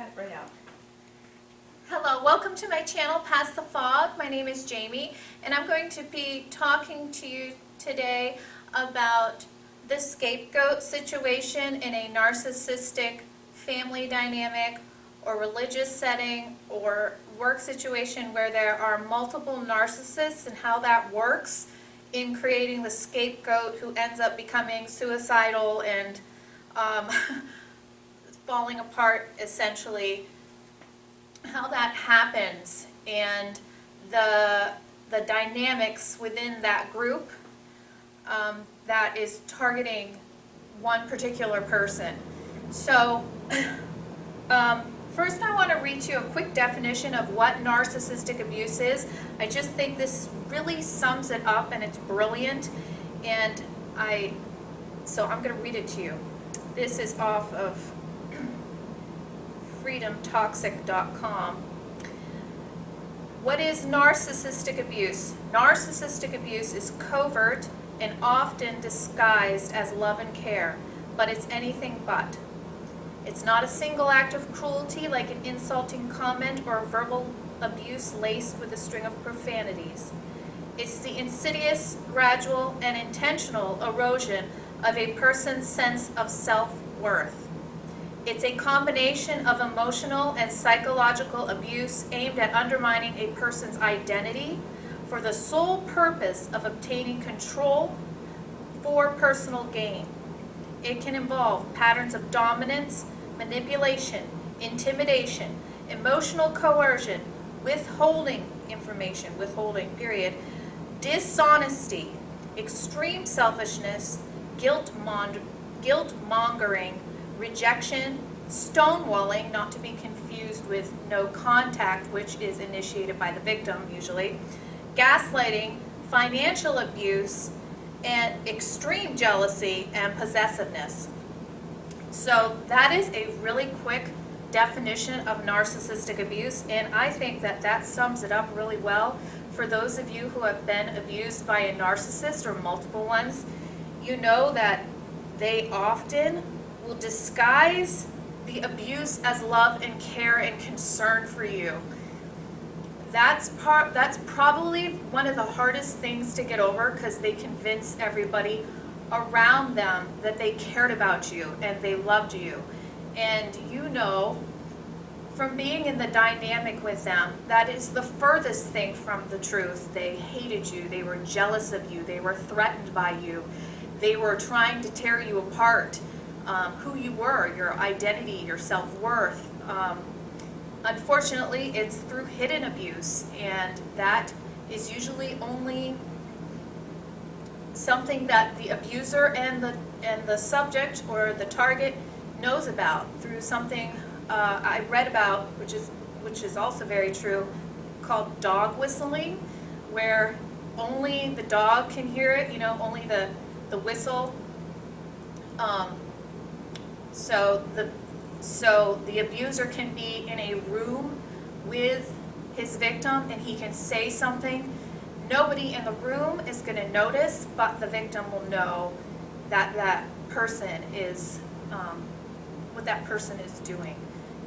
cut it right out. Hello, welcome to my channel, Past the Fog. My name is Jamie, and I'm going to be talking to you today about the scapegoat situation in a narcissistic family dynamic or religious setting or work situation where there are multiple narcissists and how that works in creating the scapegoat who ends up becoming suicidal and falling apart, essentially. How that happens and the dynamics within that group that is targeting one particular person. So first I want to read you a quick definition of what narcissistic abuse is. I just think this really sums it up and it's brilliant, and so I'm going to read it to you. This is off of freedomtoxic.com. What is narcissistic abuse? Narcissistic abuse is covert and often disguised as love and care, but it's anything but. It's not a single act of cruelty like an insulting comment or verbal abuse laced with a string of profanities. It's the insidious, gradual, and intentional erosion of a person's sense of self-worth. It's a combination of emotional and psychological abuse aimed at undermining a person's identity for the sole purpose of obtaining control for personal gain. It can involve patterns of dominance, manipulation, intimidation, emotional coercion, withholding information, withholding, dishonesty, extreme selfishness, guilt mongering, rejection, stonewalling, not to be confused with no contact, which is initiated by the victim usually, gaslighting, financial abuse, and extreme jealousy and possessiveness. So that is a really quick definition of narcissistic abuse, and I think that that sums it up really well. For those of you who have been abused by a narcissist or multiple ones, you know that they often will disguise the abuse as love and care and concern for you. That's probably one of the hardest things to get over, because they convince everybody around them that they cared about you and they loved you. And you know from being in the dynamic with them, that is the furthest thing from the truth. They hated you, they were jealous of you, they were threatened by you, they were trying to tear you apart. Who you were, your identity, your self-worth. Unfortunately, it's through hidden abuse, and that is usually only something that the abuser and the subject or the target knows about through something I read about, which is also very true, called dog whistling, where only the dog can hear it. Only the whistle. So the abuser can be in a room with his victim and he can say something. Nobody in the room is going to notice, but the victim will know that that person is, what that person is doing.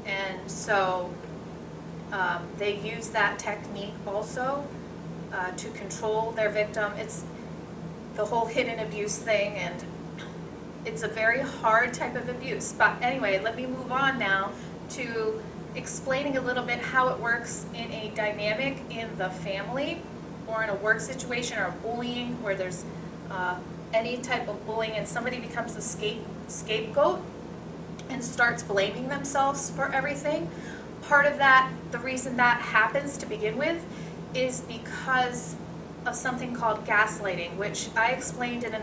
And so they use that technique also to control their victim. It's the whole hidden abuse thing, and it's a very hard type of abuse. But anyway, let me move on now to explaining a little bit how it works in a dynamic in the family or in a work situation or bullying, where there's any type of bullying and somebody becomes the scapegoat and starts blaming themselves for everything. Part of that, the reason that happens to begin with, is because of something called gaslighting, which I explained in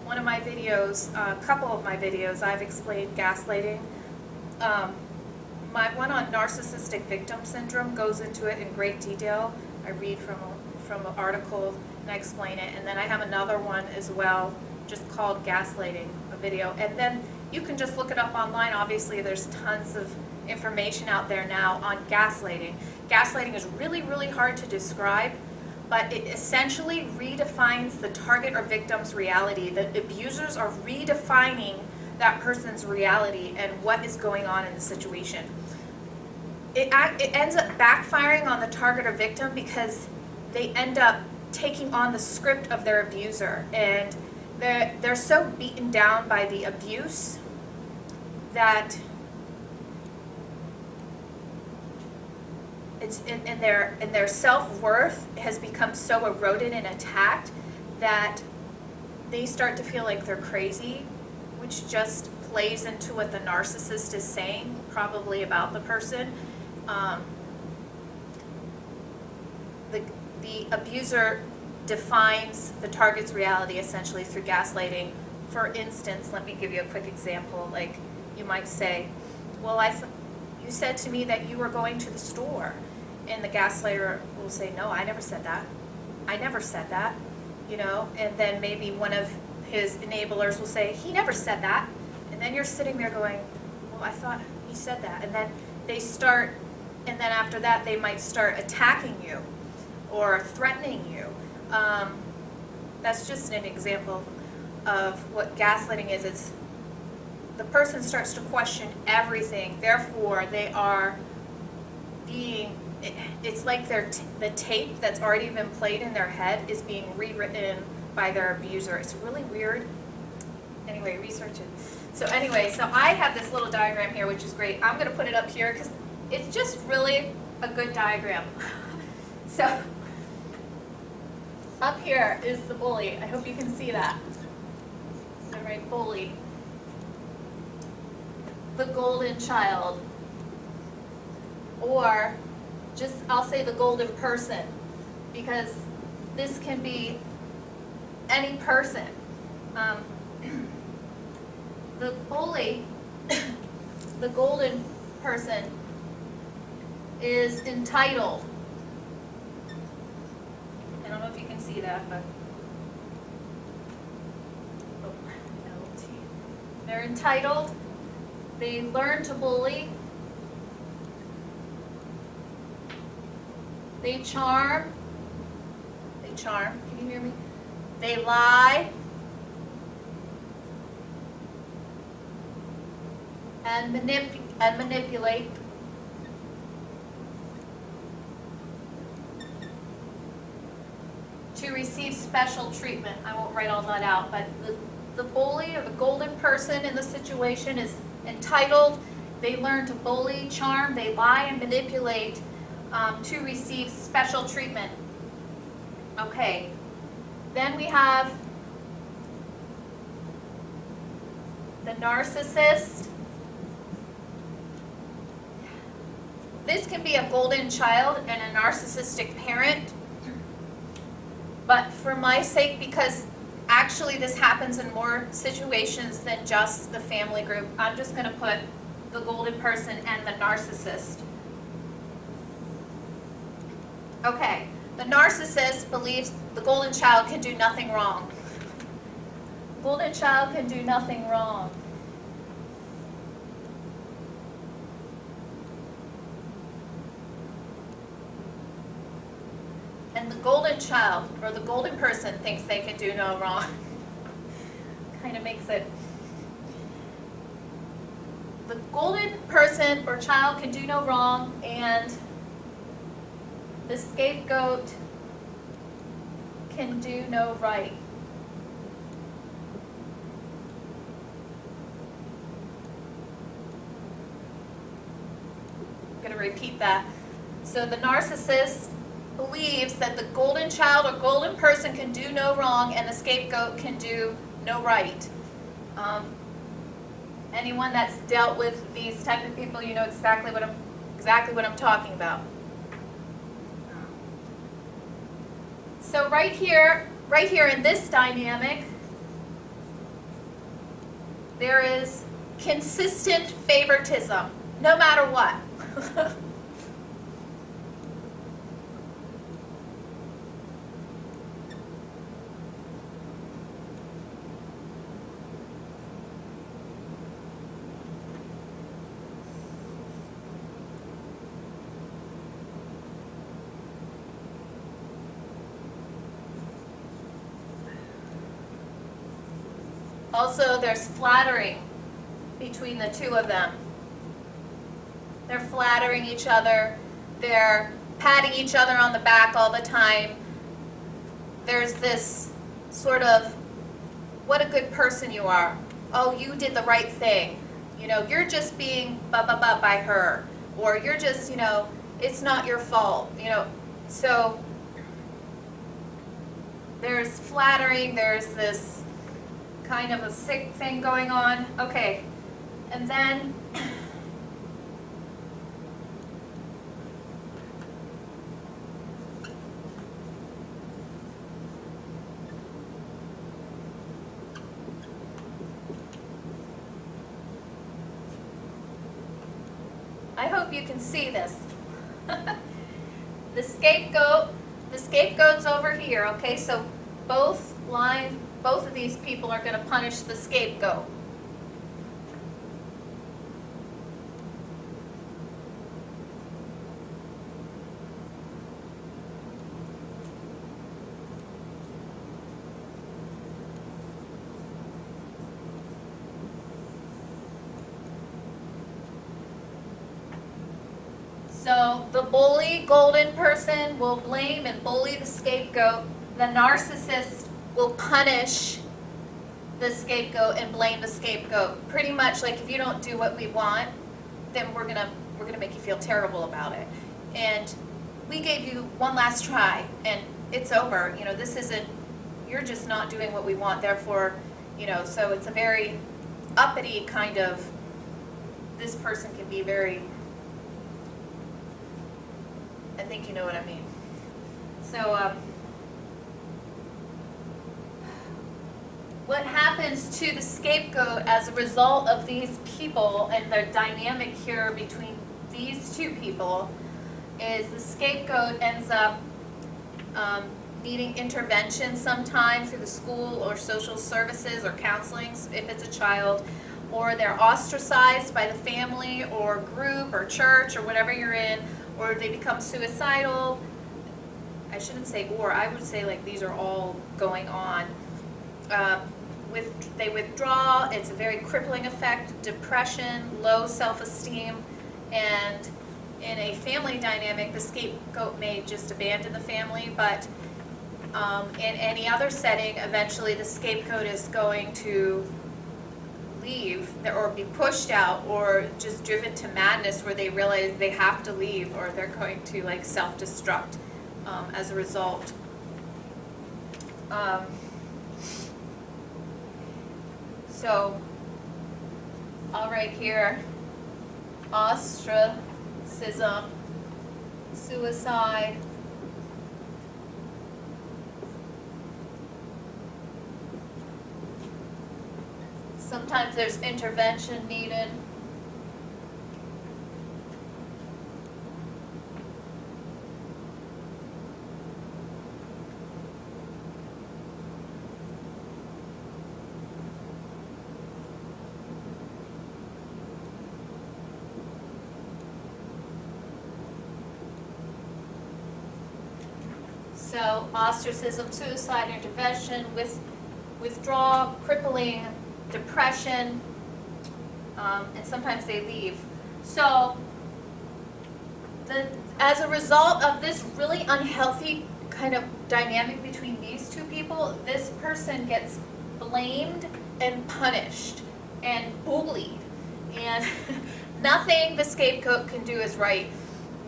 one of my videos, a couple of my videos, I've explained gaslighting. My one on narcissistic victim syndrome goes into it in great detail. I read from an article and I explain it. And then I have another one as well, just called Gaslighting, a video. And then you can just look it up online. Obviously, there's tons of information out there now on gaslighting. Gaslighting is really, really hard to describe, but it essentially redefines the target or victim's reality. The abusers are redefining that person's reality and what is going on in the situation. it ends up backfiring on the target or victim because they end up taking on the script of their abuser, and they're so beaten down by the abuse that it's in their self-worth has become so eroded and attacked that they start to feel like they're crazy, which just plays into what the narcissist is saying, probably about the person. The abuser defines the target's reality essentially through gaslighting. For instance, let me give you a quick example. Like, you might say, well, you said to me that you were going to the store. And the gaslighter will say, no, I never said that. I never said that. You know, and then maybe one of his enablers will say, he never said that. And then you're sitting there going, well, I thought he said that. And then and then after that, they might start attacking you or threatening you. That's just an example of what gaslighting is. It's the person starts to question everything. Therefore, they are being, it's like the tape that's already been played in their head is being rewritten by their abuser. It's really weird. Anyway, research it. So I have this little diagram here, which is great. I'm going to put it up here because it's just really a good diagram. So up here is the bully. I hope you can see that. All right, bully. The golden child. Or just, I'll say the golden person, because this can be any person. The bully, the golden person, is entitled. I don't know if you can see that, but they're entitled. They learn to bully. They charm. Can you hear me? They lie. And manipulate. To receive special treatment. I won't write all that out, but the bully or the golden person in the situation is entitled. They learn to bully, charm, they lie and manipulate to receive special treatment. Okay, then we have the narcissist. This can be a golden child and a narcissistic parent, but for my sake, because actually this happens in more situations than just the family group, I'm just going to put the golden person and the narcissist. Okay, the narcissist believes the golden child can do nothing wrong. Golden child can do nothing wrong. And the golden child, or the golden person, thinks they can do no wrong. Kind of makes it. The golden person or child can do no wrong, and the scapegoat can do no right. I'm going to repeat that. So the narcissist believes that the golden child or golden person can do no wrong and the scapegoat can do no right. Anyone that's dealt with these type of people, you know exactly what I'm talking about. So right here in this dynamic, there is consistent favoritism, no matter what. Also, there's flattering between the two of them. They're flattering each other. They're patting each other on the back all the time. There's this sort of, what a good person you are. Oh, you did the right thing. You know, you're just being by her. Or you're just, you know, it's not your fault. You know, so there's flattering, there's this kind of a sick thing going on. Okay, and then I hope you can see this. The scapegoat's over here, okay? So both of these people are going to punish the scapegoat. So the bully, golden person, will blame and bully the scapegoat. The narcissist will punish the scapegoat and blame the scapegoat. Pretty much like, if you don't do what we want, then we're gonna make you feel terrible about it. And we gave you one last try, and it's over. You know, this isn't. You're just not doing what we want. Therefore, you know. So it's a very uppity kind of. This person can be very. I think you know what I mean. So, what happens to the scapegoat as a result of these people and the dynamic here between these two people is the scapegoat ends up needing intervention sometime through the school or social services or counseling if it's a child, or they're ostracized by the family or group or church or whatever you're in, or they become suicidal. I shouldn't say or, I would say like these are all going on. They withdraw, it's a very crippling effect, depression, low self-esteem, and in a family dynamic, the scapegoat may just abandon the family, but in any other setting, eventually the scapegoat is going to leave or be pushed out or just driven to madness where they realize they have to leave, or they're going to like self-destruct as a result. So I'll write here ostracism, suicide, sometimes there's intervention needed. So ostracism, suicide, intervention, withdrawal, crippling, depression, and sometimes they leave. So as a result of this really unhealthy kind of dynamic between these two people, this person gets blamed and punished and bullied, and nothing the scapegoat can do is right.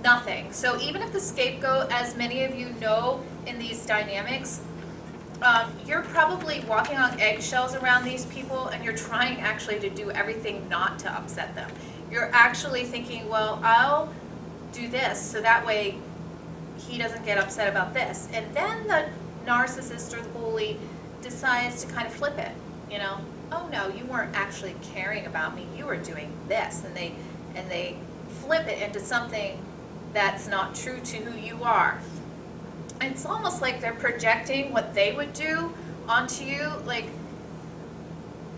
Nothing. So even if the scapegoat, as many of you know in these dynamics, you're probably walking on eggshells around these people, and you're trying actually to do everything not to upset them. You're actually thinking, well, I'll do this so that way he doesn't get upset about this. And then the narcissist or the bully decides to kind of flip it, you know, oh no, you weren't actually caring about me, you were doing this, and they flip it into something that's not true to who you are. It's almost like they're projecting what they would do onto you. Like,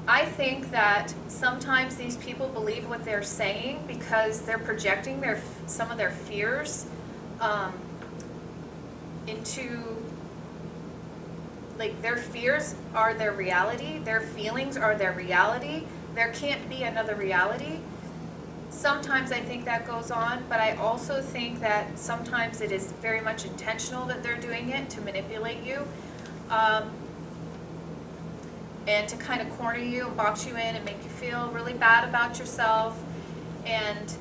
I think that sometimes these people believe what they're saying because they're projecting some of their fears into, like, their fears are their reality, their feelings are their reality. There can't be another reality. Sometimes I think that goes on, but I also think that sometimes it is very much intentional that they're doing it to manipulate you, and to kind of corner you and box you in and make you feel really bad about yourself. And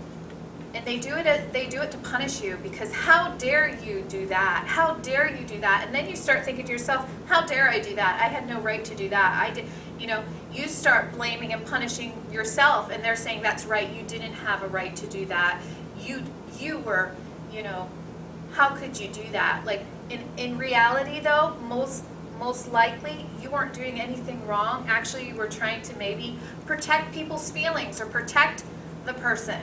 they do it to punish you, because how dare you do that? How dare you do that? And then you start thinking to yourself, how dare I do that? I had no right to do that. I did, you start blaming and punishing yourself, and they're saying that's right, you didn't have a right to do that. You were, how could you do that? Like in reality though, most likely you weren't doing anything wrong. Actually, you were trying to maybe protect people's feelings or protect the person.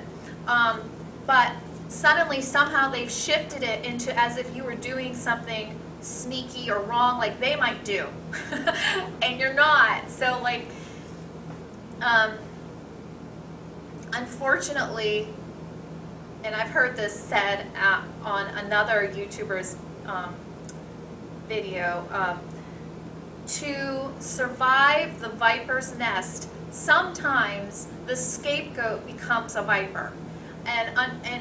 But suddenly, somehow they've shifted it into as if you were doing something sneaky or wrong like they might do. And you're not. So like, unfortunately, and I've heard this said on another YouTuber's video, to survive the viper's nest, sometimes the scapegoat becomes a viper. And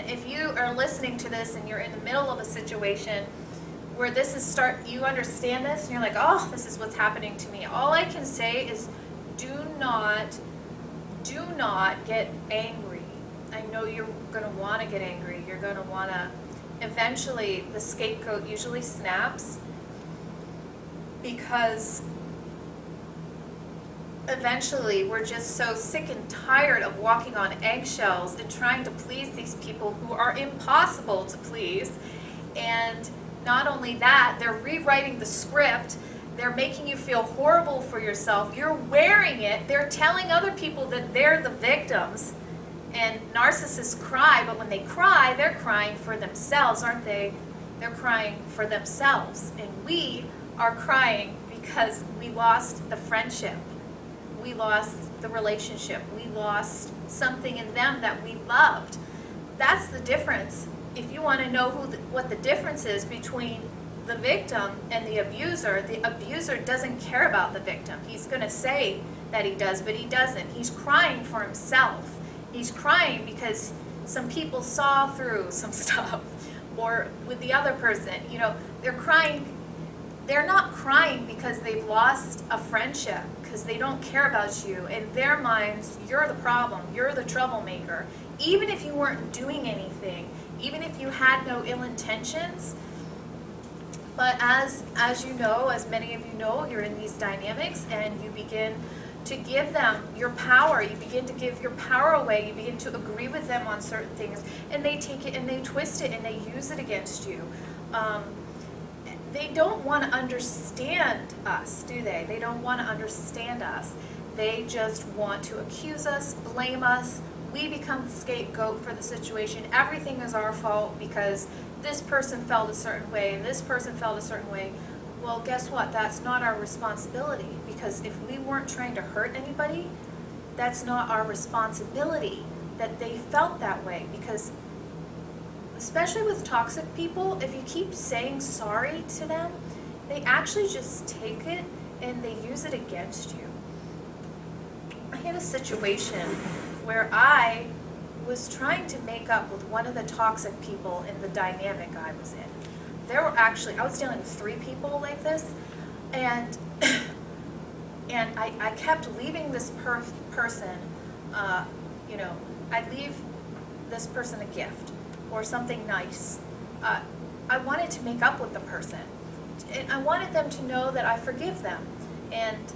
if you are listening to this and you're in the middle of a situation where this is you understand this and you're like, oh, this is what's happening to me. All I can say is do not get angry. I know you're going to want to get angry. You're going to want to, eventually the scapegoat usually snaps, because eventually we're just so sick and tired of walking on eggshells and trying to please these people who are impossible to please. And not only that, they're rewriting the script. They're making you feel horrible for yourself. You're wearing it. They're telling other people that they're the victims. And narcissists cry, but when they cry, they're crying for themselves, aren't they? They're crying for themselves. And we are crying because we lost the friendship. We lost the relationship. We lost something in them that we loved. That's the difference. If you want to know what the difference is between the victim and the abuser doesn't care about the victim. He's going to say that he does, but he doesn't. He's crying for himself. He's crying because some people saw through some stuff. Or with the other person, they're crying. They're not crying because they've lost a friendship, because they don't care about you. In their minds, you're the problem. You're the troublemaker. Even if you weren't doing anything, even if you had no ill intentions. But as you know, as many of you know, you're in these dynamics and you begin to give them your power. You begin to give your power away. You begin to agree with them on certain things, and they take it and they twist it and they use it against you. They don't want to understand us, do they? They don't want to understand us. They just want to accuse us, blame us. We become the scapegoat for the situation. Everything is our fault because this person felt a certain way and this person felt a certain way. Well, guess what? That's not our responsibility, because if we weren't trying to hurt anybody, that's not our responsibility that they felt that way. Because especially with toxic people, if you keep saying sorry to them, they actually just take it and they use it against you. I had a situation where I was trying to make up with one of the toxic people in the dynamic I was in. There were actually, I was dealing with 3 people like this, and I kept leaving this person, I'd leave this person a gift or something nice. I wanted to make up with the person, and I wanted them to know that I forgive them. And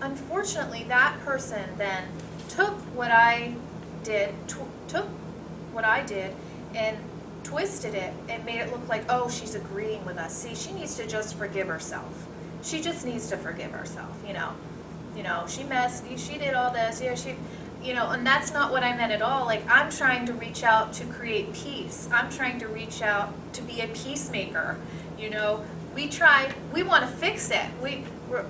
unfortunately, that person then took what I did, and twisted it and made it look like, oh, she's agreeing with us. See, she needs to just forgive herself. She just needs to forgive herself, she messed, she did all this, and that's not what I meant at all. Like, I'm trying to reach out to create peace. I'm trying to reach out to be a peacemaker. We want to fix it. We're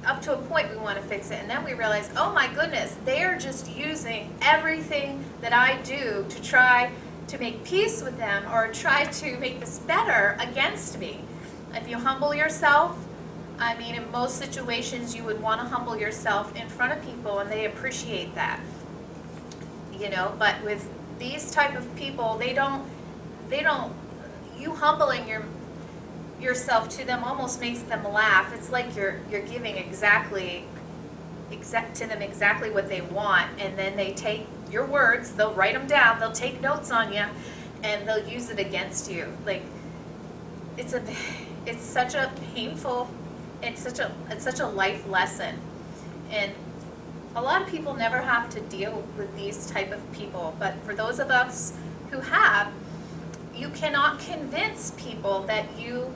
up to a point we want to fix it, and then we realize, oh my goodness, they're just using everything that I do to try to make peace with them or try to make this better against me. If you humble yourself, in most situations you would want to humble yourself in front of people, and they appreciate that. but with these type of people, they don't, you humbling yourself to them almost makes them laugh. It's like you're giving to them exactly what they want, and then they take your words, they'll write them down, they'll take notes on you, and they'll use it against you. Like, it's such a painful, it's such a life lesson. And a lot of people never have to deal with these type of people, but for those of us who have, you cannot convince people that you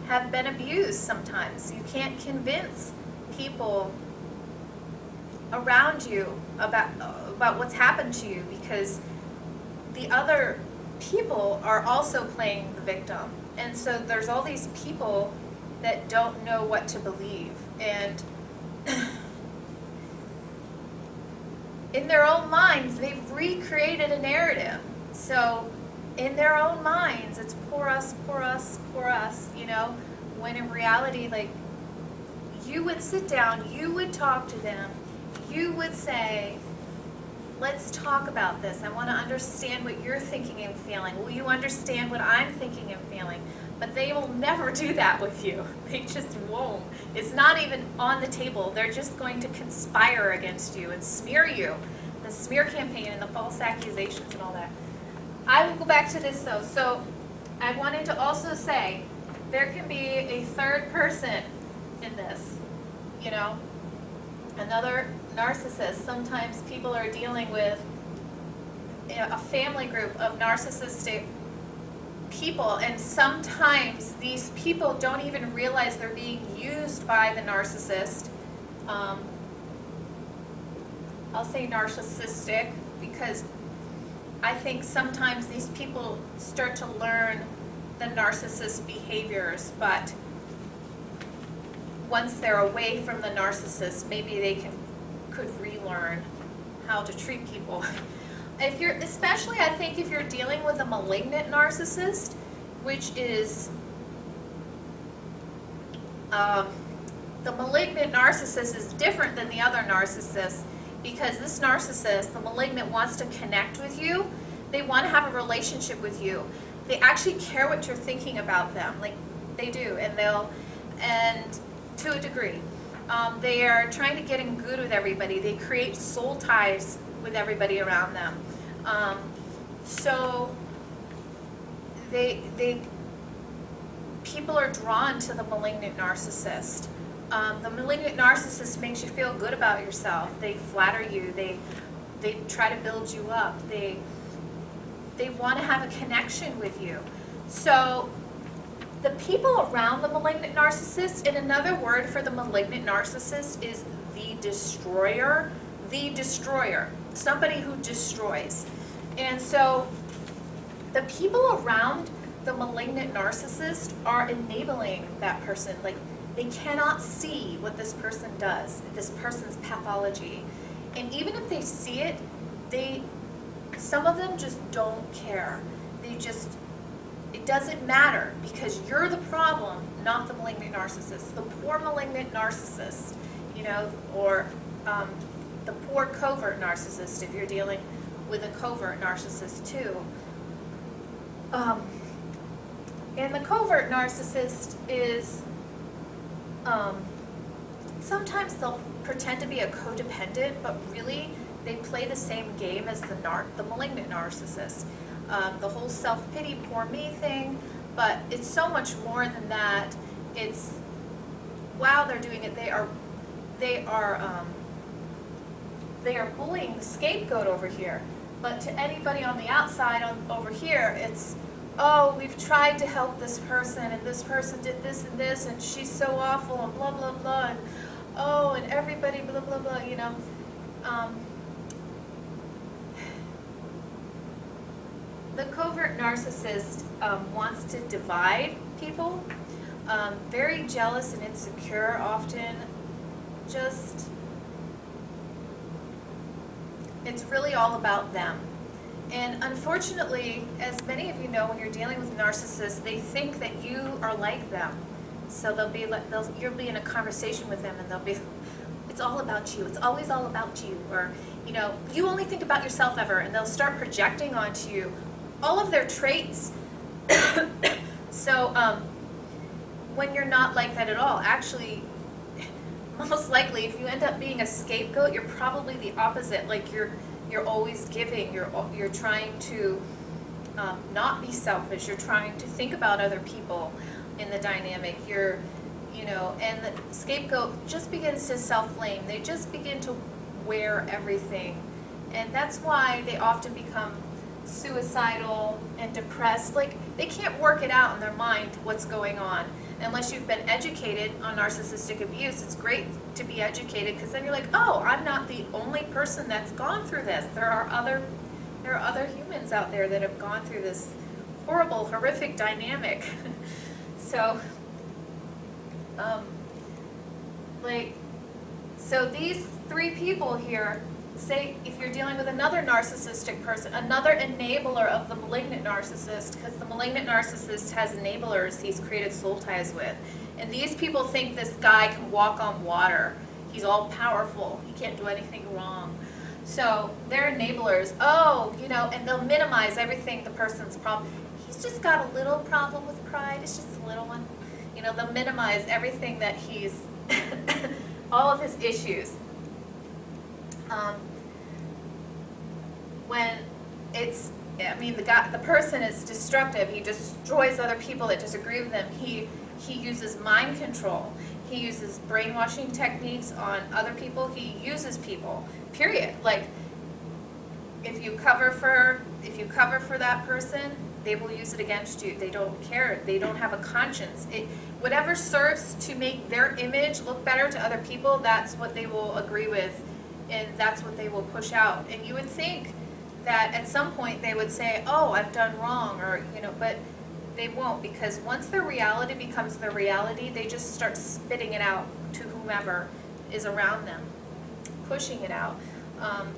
have been abused sometimes. You can't convince people around you about what's happened to you, because the other people are also playing the victim. And so there's all these people that don't know what to believe. And in their own minds, they've recreated a narrative. So in their own minds, it's poor us, poor us, poor us, when in reality, like, you would sit down, you would talk to them, you would say, let's talk about this. I want to understand what you're thinking and feeling. Will you understand what I'm thinking and feeling? But they will never do that with you. They just won't. It's not even on the table. They're just going to conspire against you and smear you. The smear campaign and the false accusations and all that. I will go back to this though. So I wanted to also say there can be a third person in this, another narcissist. Sometimes people are dealing with a family group of narcissistic people, and sometimes these people don't even realize they're being used by the narcissist. I'll say narcissistic because I think sometimes these people start to learn the narcissist behaviors, but once they're away from the narcissist, maybe they could relearn how to treat people. Especially I think if you're dealing with a malignant narcissist, which is, the malignant narcissist is different than the other narcissists, because this narcissist, the malignant, wants to connect with you. They want to have a relationship with you. They actually care what you're thinking about them, like they do, and to a degree. They are trying to get in good with everybody. They create soul ties with everybody around them. So people are drawn to the malignant narcissist. The malignant narcissist makes you feel good about yourself. They flatter you. They try to build you up. They want to have a connection with you. So the people around the malignant narcissist, and another word for the malignant narcissist is the destroyer. The destroyer, somebody who destroys. And so the people around the malignant narcissist are enabling that person. Like, they cannot see what this person does, this person's pathology. And even if they see it, some of them just don't care. It doesn't matter, because you're the problem, not the malignant narcissist. The poor malignant narcissist, or the poor covert narcissist, if you're dealing with a covert narcissist too. And the covert narcissist is, sometimes they'll pretend to be a codependent, but really they play the same game as the malignant narcissist. The whole self-pity, poor me thing, but it's so much more than that. It's, while they're doing it, they are bullying the scapegoat over here. But to anybody on the outside over here, it's, oh, we've tried to help this person, and this person did this and this, and she's so awful, and blah, blah, blah, and oh, and everybody, blah, blah, blah, The covert narcissist wants to divide people, very jealous and insecure often, it's really all about them. And unfortunately, as many of you know, when you're dealing with narcissists, they think that you are like them. So you'll be in a conversation with them, and they'll be, it's all about you. It's always all about you. Or you only think about yourself ever, and they'll start projecting onto you all of their traits. So when you're not like that at all, actually, most likely, if you end up being a scapegoat, you're probably the opposite. Like you're always giving. You're trying to not be selfish. You're trying to think about other people in the dynamic. And the scapegoat just begins to self-blame. They just begin to wear everything, and that's why they often become suicidal and depressed. Like, they can't work it out in their mind what's going on unless you've been educated on narcissistic abuse. It's great to be educated, because then you're like, oh, I'm not the only person that's gone through this. There are other humans out there that have gone through this horrible, horrific dynamic. So these three people here, say if you're dealing with another narcissistic person, another enabler of the malignant narcissist, because the malignant narcissist has enablers he's created soul ties with. And these people think this guy can walk on water. He's all powerful. He can't do anything wrong. So they're enablers. And they'll minimize everything the person's problem. He's just got a little problem with pride. It's just a little one. They'll minimize everything that he's, all of his issues. When the person is destructive. He destroys other people that disagree with him. He uses mind control. He uses brainwashing techniques on other people. He uses people, period. Like, if you cover for that person, they will use it against you. They don't care. They don't have a conscience. Whatever serves to make their image look better to other people, that's what they will agree with, and that's what they will push out. And you would think that at some point they would say, oh, I've done wrong, but they won't, because once their reality becomes their reality, they just start spitting it out to whomever is around them, pushing it out.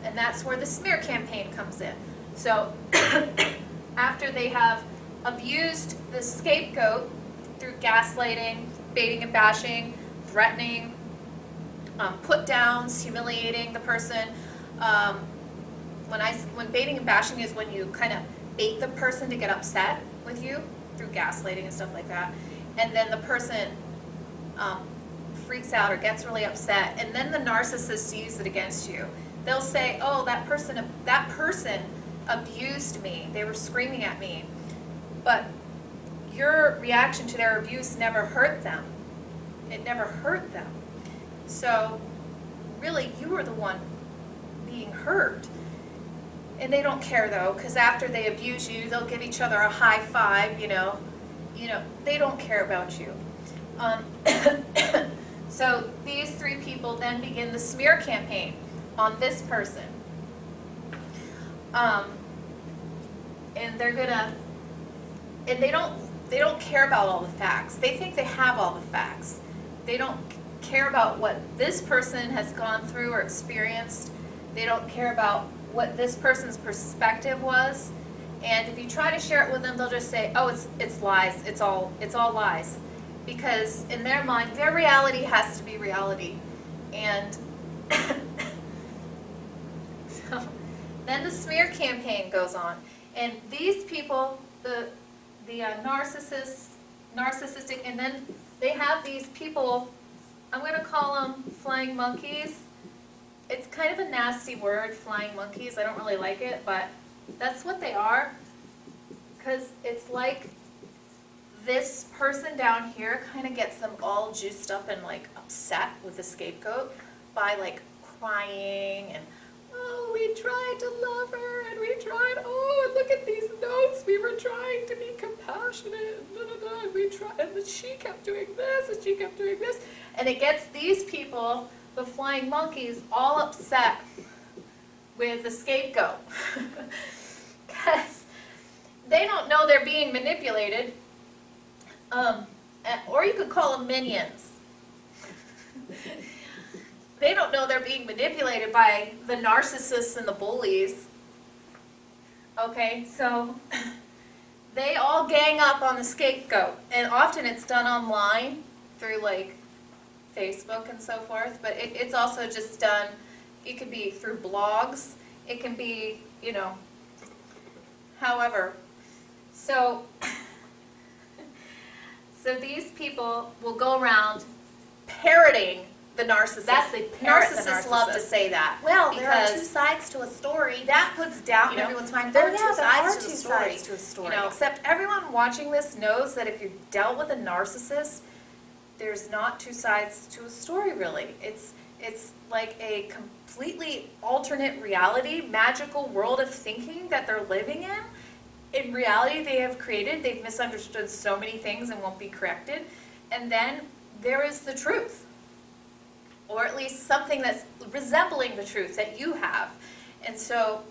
And that's where the smear campaign comes in. So after they have abused the scapegoat through gaslighting, baiting and bashing, threatening, put downs, humiliating the person. When baiting and bashing is when you kind of bait the person to get upset with you through gaslighting and stuff like that, and then the person freaks out or gets really upset, and then the narcissist uses it against you. They'll say, oh, that person abused me. They were screaming at me. But your reaction to their abuse never hurt them. It never hurt them. So really, you were the one being hurt. And they don't care, though, because after they abuse you, they'll give each other a high five, they don't care about you. So these three people then begin the smear campaign on this person. And they don't care about all the facts. They think they have all the facts. They don't care about what this person has gone through or experienced. They don't care about what this person's perspective was. And if you try to share it with them, they'll just say, oh, it's lies. It's all lies. Because in their mind, their reality has to be reality. And so then the smear campaign goes on. And these people, the narcissistic, and then they have these people, I'm going to call them flying monkeys. It's kind of a nasty word, flying monkeys. I don't really like it, but that's what they are. Because it's like this person down here kind of gets them all juiced up and like upset with the scapegoat by like crying and, oh, we tried to love her and we tried, oh, and look at these notes. We were trying to be compassionate and we tried, and then she kept doing this and she kept doing this. And it gets these people, the flying monkeys, all upset with the scapegoat. Because they don't know they're being manipulated. Or you could call them minions. They don't know they're being manipulated by the narcissists and the bullies. Okay, so they all gang up on the scapegoat. And often it's done online through like Facebook and so forth, but it's also just done, it could be through blogs, it can be, however. So these people will go around parroting the narcissist. Narcissists love to say that. Well, there are two sides to a story. That puts doubt in everyone's mind. There are two sides to a story. Except everyone watching this knows that if you've dealt with a narcissist, there's not two sides to a story, really. It's like a completely alternate reality, magical world of thinking that they're living in. In reality, they've misunderstood so many things and won't be corrected. And then there is the truth, or at least something that's resembling the truth that you have. And so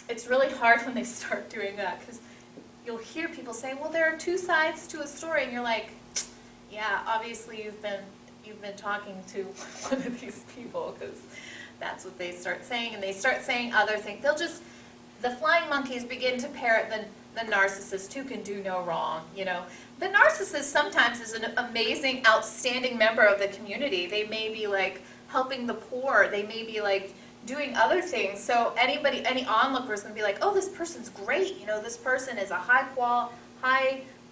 it's really hard when they start doing that, because you'll hear people saying, well, there are two sides to a story, and you're like, yeah, obviously you've been talking to one of these people, because that's what they start saying, and they start saying other things. The flying monkeys begin to parrot the narcissist, who can do no wrong, The narcissist sometimes is an amazing, outstanding member of the community. They may be like helping the poor. They may be like doing other things. So any onlooker is going to be like, oh, this person's great. This person is a high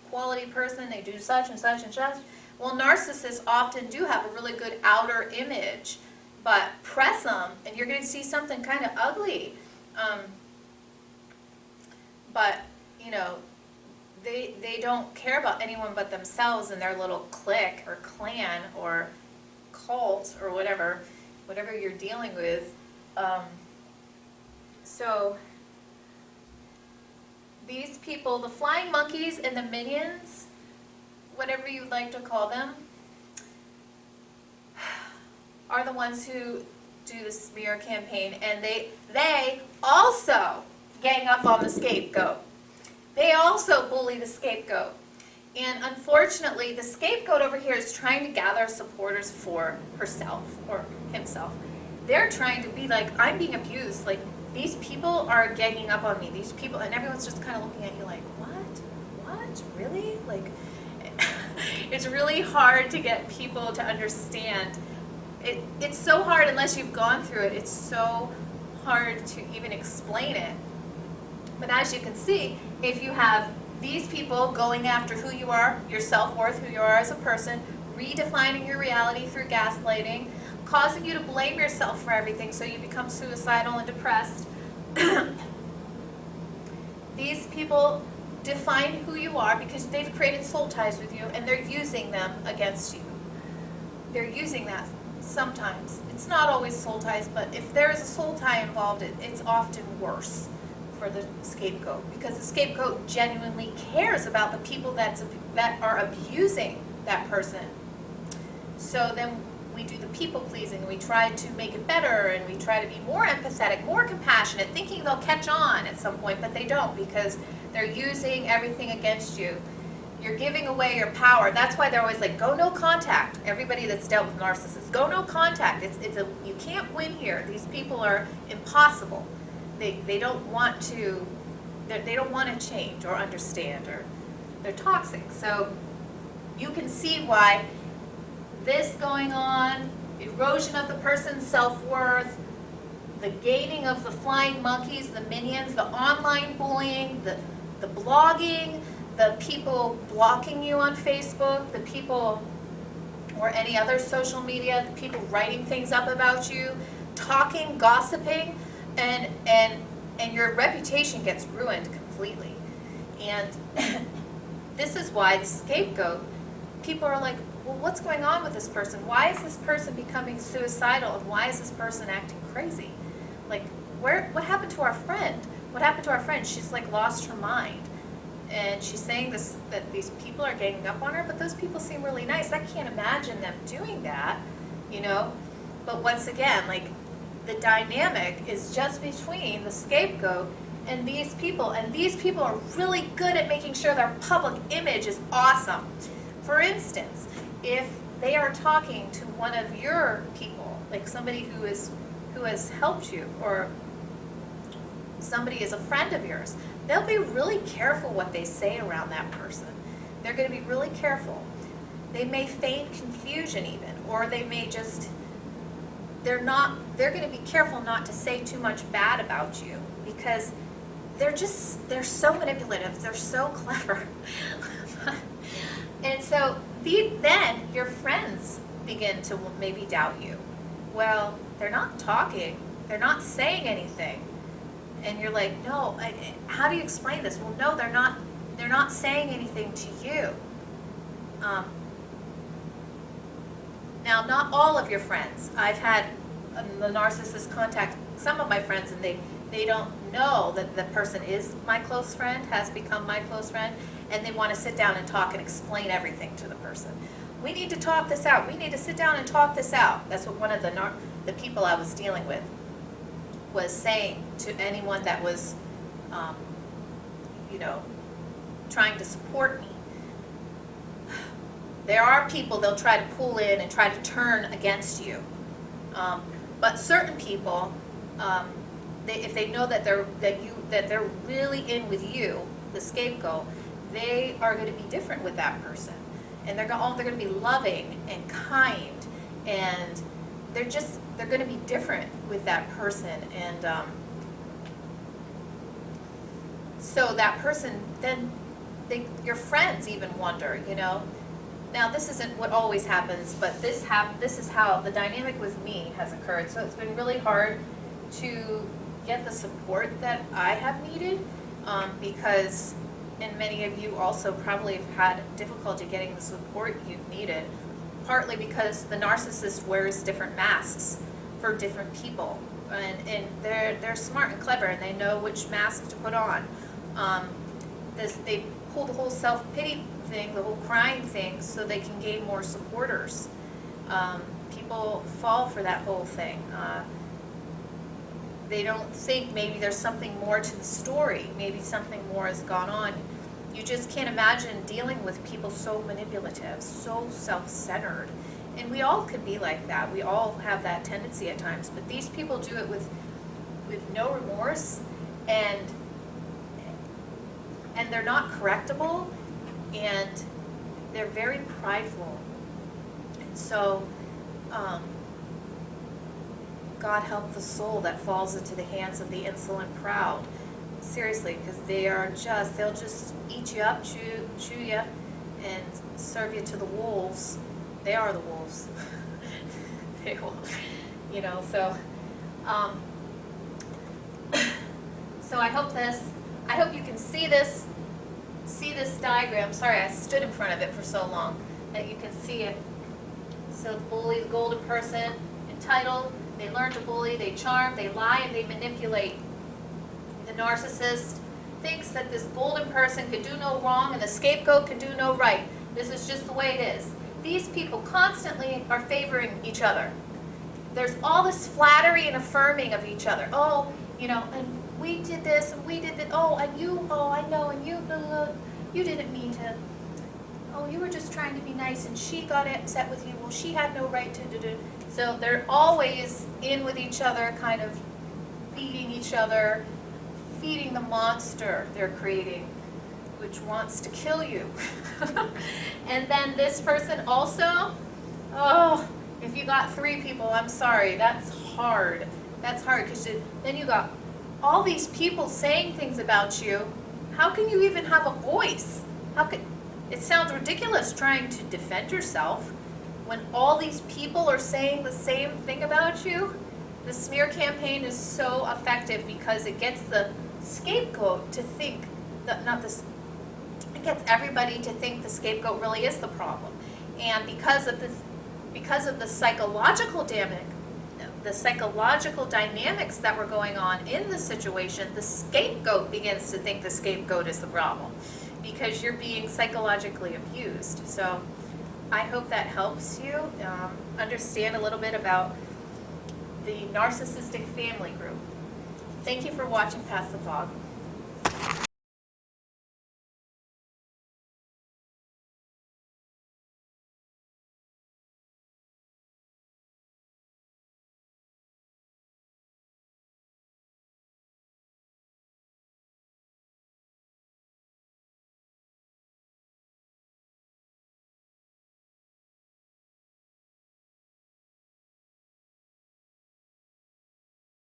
quality person. They do such and such and such. Well, narcissists often do have a really good outer image, but press them and you're going to see something kind of ugly. But, they don't care about anyone but themselves and their little clique or clan or cult or whatever you're dealing with. So these people, the flying monkeys and the minions, whatever you'd like to call them, are the ones who do the smear campaign, and they also gang up on the scapegoat. They also bully the scapegoat. And unfortunately, the scapegoat over here is trying to gather supporters for herself or himself. They're trying to be like, I'm being abused. Like, these people are ganging up on me. These people, and everyone's just kind of looking at you like, what? Really? Like, it's really hard to get people to understand. It's so hard unless you've gone through it. It's so hard to even explain it. But as you can see, if you have these people going after who you are, your self-worth, who you are as a person, redefining your reality through gaslighting, causing you to blame yourself for everything so you become suicidal and depressed. These people define who you are because they've created soul ties with you, and they're using them against you. They're using that sometimes. It's not always soul ties, but if there is a soul tie involved, it's often worse for the scapegoat, because the scapegoat genuinely cares about the people that are abusing that person. So then we do the people pleasing, and we try to make it better, and we try to be more empathetic, more compassionate, thinking they'll catch on at some point, but they don't, because they're using everything against you. You're giving away your power. That's why they're always like, go no contact. Everybody that's dealt with narcissists, go no contact. You can't win here. These people are impossible. They don't want to change or understand, or they're toxic. So you can see why this going on, erosion of the person's self-worth, the gaining of the flying monkeys, the minions, the online bullying, the blogging, the people blocking you on Facebook, the people or any other social media, the people writing things up about you, talking, gossiping, and your reputation gets ruined completely. And this is why the scapegoat, people are like, well, what's going on with this person? Why is this person becoming suicidal? And why is this person acting crazy? Like, what happened to our friend? What happened to our friend? She's like lost her mind. And she's saying that these people are ganging up on her, but those people seem really nice. I can't imagine them doing that, But once again, like, the dynamic is just between the scapegoat and these people are really good at making sure their public image is awesome. For instance, if they are talking to one of your people, like somebody who has helped you, or somebody is a friend of yours, they'll be really careful what they say around that person. They're going to be really careful. They may feign confusion even, or they may just they're going to be careful not to say too much bad about you, because they're so manipulative, they're so clever. And so then your friends begin to maybe doubt you. Well, they're not talking, they're not saying anything. And you're like, no, how do you explain this? Well, no, they're not saying anything to you. Now, not all of your friends. I've had the narcissist contact some of my friends, and they don't know that the person is my close friend, has become my close friend, and they want to sit down and talk and explain everything to the person. We need to talk this out. We need to sit down and talk this out. That's what one of the people I was dealing with was saying to anyone that was, trying to support me. There are people they'll try to pull in and try to turn against you. But certain people, if they know that they're really in with you, the scapegoat, they are going to be different with that person, and they're going to be loving and kind, and they're going to be different with that person, and so that person then your friends even wonder, Now, this isn't what always happens, but this is how the dynamic with me has occurred. So it's been really hard to get the support that I have needed, because, and many of you also probably have had difficulty getting the support you've needed, partly because the narcissist wears different masks for different people, and they're smart and clever, and they know which mask to put on. They pull the whole self-pity thing, the whole crying thing, so they can gain more supporters. People fall for that whole thing. They don't think maybe there's something more to the story, maybe something more has gone on. You just can't imagine dealing with people so manipulative, so self-centered. And we all could be like that. We all have that tendency at times, but these people do it with no remorse, and they're not correctable, and they're very prideful. And so, God help the soul that falls into the hands of the insolent proud. Seriously, because they'll just eat you up, chew you, and serve you to the wolves. They are the wolves. They will, so, so I hope you can see this diagram. Sorry, I stood in front of it for so long, that you can see it. So the bully, the golden person, entitled, they learn to bully, they charm, they lie, and they manipulate. The narcissist thinks that this golden person could do no wrong and the scapegoat could do no right. This is just the way it is. These people constantly are favoring each other. There's all this flattery and affirming of each other. Oh, and we did this, and we did that. Oh, and you, oh, I know, and you, you didn't mean to. Oh, you were just trying to be nice, and she got upset with you. Well, she had no right to do. So they're always in with each other, kind of feeding each other, feeding the monster they're creating, which wants to kill you. And then this person also, if you got 3 people, I'm sorry, that's hard. That's hard, because then you got all these people saying things about you. How can you even have a voice? It sounds ridiculous trying to defend yourself when all these people are saying the same thing about you. The smear campaign is so effective because it gets the scapegoat to think it gets everybody to think the scapegoat really is the problem. And because of the psychological dynamics that were going on in the situation, the scapegoat begins to think the scapegoat is the problem because you're being psychologically abused. So I hope that helps you understand a little bit about the narcissistic family group. Thank you for watching Pass the Fog.